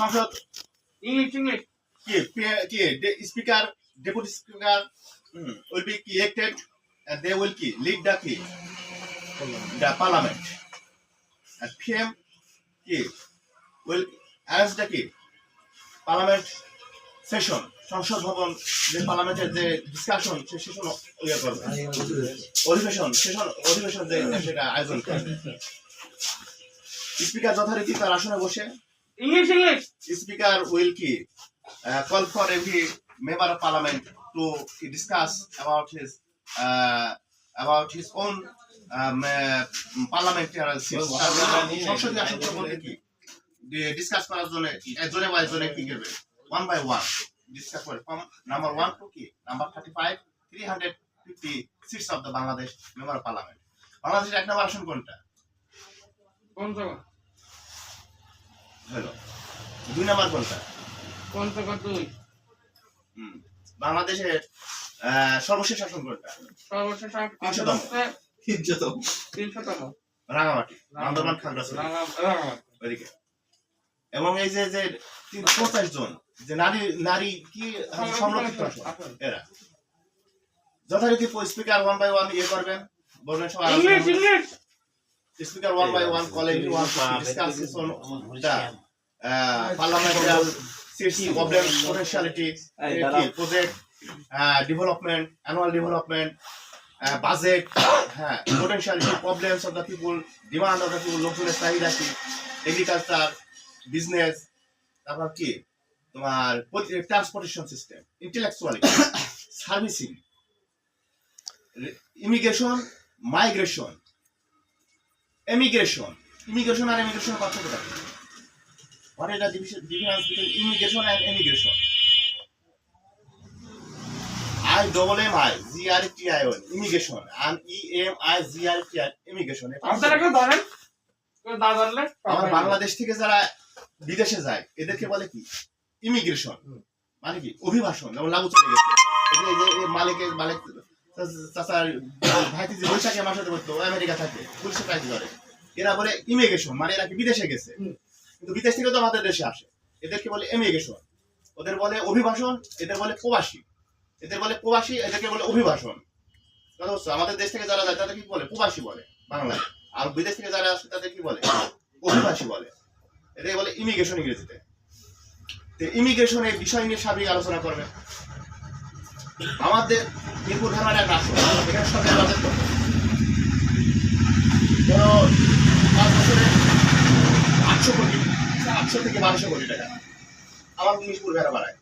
সংসদ English. speaker, deputy speaker will be elected and they will lead the parliament. And PM will arrange the parliament session. সংসদ ভবন যে পার্লামেন্টের যে discussion সে session ইয়ে করবে, অধিবেশন যে সেটা আয়োজন করবে। স্পিকার যথারীতি তার আসনে বসে English. Speaker will call for every member of parliament to discuss about his own parliamentary সংসদীয় আসন সম্পর্কে ডিসকাস করার জন্য জনে বাই জনে কি করবে, 1 by 1 ডিসকাস করে from number 1 to number 35 350 seats of the Bangladesh member of parliament. বাংলাদেশের এক নম্বর আসন কোনটা? হলো 2 নম্বর কোনটা? বাংলাদেশের সর্বশেষ শাসন কোনটা? সর্বশেষ 300তম রাঙামাটি, বান্দরবান, খাগড়াছড়ি ওইদিকে। এবং এই যে 50 জন যে নারী কি সংরক্ষিত আসন, এরা যথারীতি স্পিকার 1 by 1 ইয়ে করবেন, বলবেন সবাই speaker 1 by 1 call everyone to discuss on the parliamentary seats, problem, potentiality, project, development, annual development, budget, potentiality, problems of the people, demand of the people, লোকজনের চাহিদা কি, এগ্রিকালচার, বিজনেস, তারপর কি তোমার transportation system, intellectuality, servicing, immigration, migration, immigration আর ইমিগ্রেশনের পার্থক্যটা কি? What is the difference between immigration and immigration? IMMIGRTION, immigration, and EMIGRTION, immigration. আমার বাংলাদেশ থেকে যারা বিদেশে যায় এদেরকে বলে কি ইমিগ্রেশন, মানে কি অভিবাসন। যেমন লাগু চলে গেছে, মালিক চাচার ভাইটি যে বৈশাখে মাসে করতো আমেরিকা থাকে, পুলিশে কাজ করে, এরা বলে ইমিগ্রেশন, মানে এরা কি বিদেশে গেছে, কিন্তু বিদেশ থেকে তো আমাদের দেশে আসে, এদেরকে বলে ইমিগ্রেশন। ওদের বলে অভিবাসন, এদের বলে প্রবাসী, এদেরকে বলে অভিবাসন। কথা বুঝছো? আমাদের দেশ থেকে যারা যায় তাদের কি বলে প্রবাসী বলে বাংলায়, আর বিদেশ থেকে যারা আসে তাদের কি বলে অভিবাসী বলে, এটাকে বলে ইমিগ্রেশন ইংরেজিতে। তো ইমিগ্রেশন এই বিষয় নিয়ে সার্বিক আলোচনা করবে। আমাদের মিরপুর থানার একটা আসন, এখানে সরকার বাজেট করবে, ধরো 5 বছরে 800 থেকে 1200 কোটি টাকা আমার মিরপুর ভেড়া বাড়ায়।